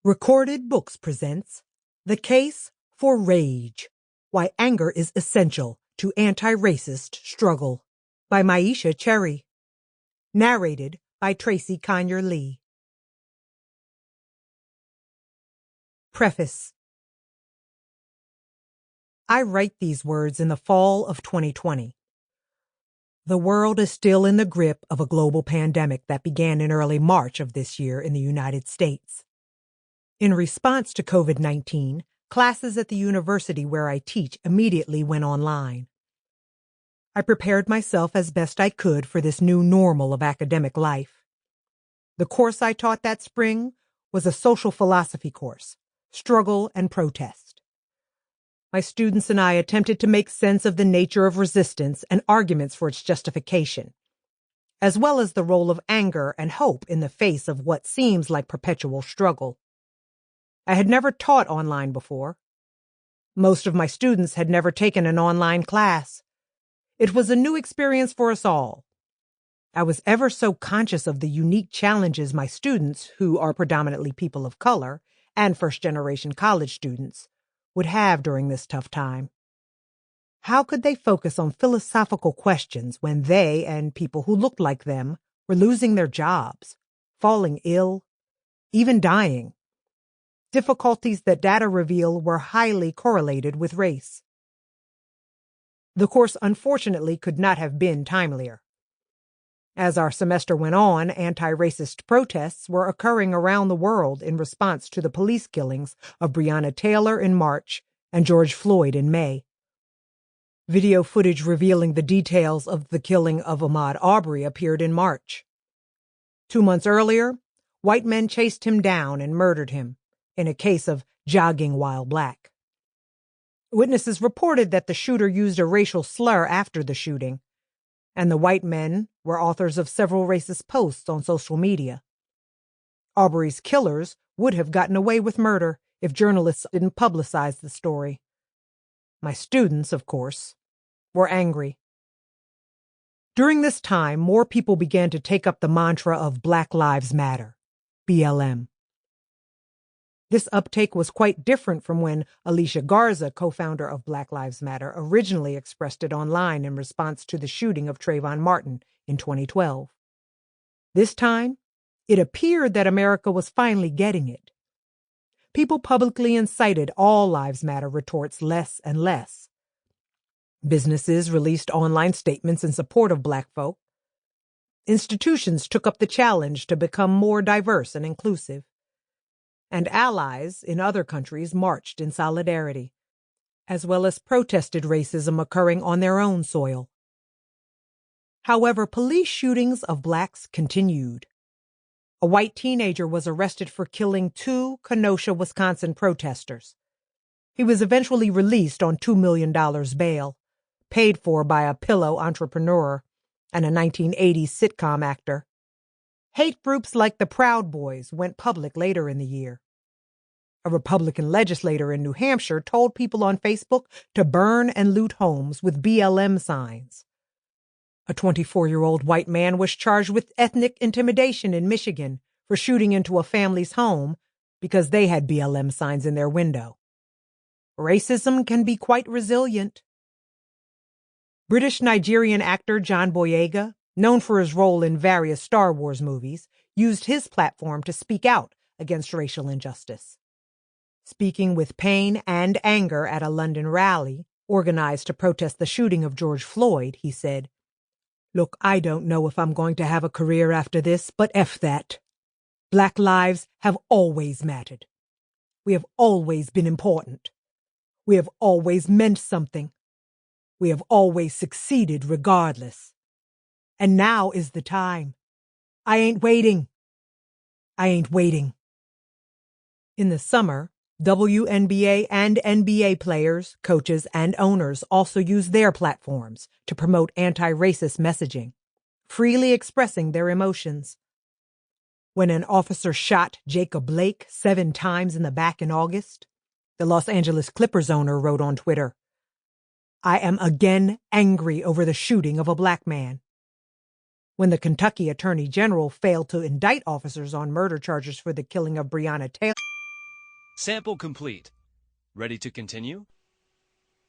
Recorded Books presents The Case for Rage, Why Anger is Essential to Anti-Racist Struggle by Myisha Cherry. Narrated by Tracey Conyer Lee. Preface. I write these words in the fall of 2020. The world is still in the grip of a global pandemic that began in early March of this year in the United States. In response to COVID-19, classes at the university where I teach immediately went online. I prepared myself as best I could for this new normal of academic life. The course I taught that spring was a social philosophy course, Struggle and Protest. My students and I attempted to make sense of the nature of resistance and arguments for its justification, as well as the role of anger and hope in the face of what seems like perpetual struggle. I had never taught online before. Most of my students had never taken an online class. It was a new experience for us all. I was ever so conscious of the unique challenges my students, who are predominantly people of color, and first-generation college students, would have during this tough time. How could they focus on philosophical questions when they and people who looked like them were losing their jobs, falling ill, even dying? Difficulties that data reveal were highly correlated with race. The course, unfortunately, could not have been timelier. As our semester went on, anti-racist protests were occurring around the world in response to the police killings of Breonna Taylor in March and George Floyd in May. Video footage revealing the details of the killing of Ahmaud Arbery appeared in March. 2 months earlier, white men chased him down and murdered him in a case of jogging while black. Witnesses reported that the shooter used a racial slur after the shooting, and the white men were authors of several racist posts on social media. Arbery's killers would have gotten away with murder if journalists didn't publicize the story. My students, of course, were angry. During this time, more people began to take up the mantra of Black Lives Matter, BLM. This uptake was quite different from when Alicia Garza, co-founder of Black Lives Matter, originally expressed it online in response to the shooting of Trayvon Martin in 2012. This time, it appeared that America was finally getting it. People publicly incited All Lives Matter retorts less and less. Businesses released online statements in support of Black folk. Institutions took up the challenge to become more diverse and inclusive. And allies in other countries marched in solidarity, as well as protested racism occurring on their own soil. However, police shootings of blacks continued. A white teenager was arrested for killing 2 Kenosha, Wisconsin protesters. He was eventually released on $2 million bail, paid for by a pillow entrepreneur and a 1980s sitcom actor. Hate groups like the Proud Boys went public later in the year. A Republican legislator in New Hampshire told people on Facebook to burn and loot homes with BLM signs. A 24-year-old white man was charged with ethnic intimidation in Michigan for shooting into a family's home because they had BLM signs in their window. Racism can be quite resilient. British-Nigerian actor John Boyega, known for his role in various Star Wars movies, used his platform to speak out against racial injustice. Speaking with pain and anger at a London rally organized to protest the shooting of George Floyd, he said, "Look, I don't know if I'm going to have a career after this, but F that. Black lives have always mattered. We have always been important. We have always meant something. We have always succeeded regardless. And now is the time. I ain't waiting. I ain't waiting." In the summer, WNBA and NBA players, coaches, and owners also use their platforms to promote anti-racist messaging, freely expressing their emotions. When an officer shot Jacob Blake 7 times in the back in August, the Los Angeles Clippers owner wrote on Twitter, "I am again angry over the shooting of a black man." When the Kentucky Attorney General failed to indict officers on murder charges for the killing of Breonna Taylor, Sample complete. Ready to continue?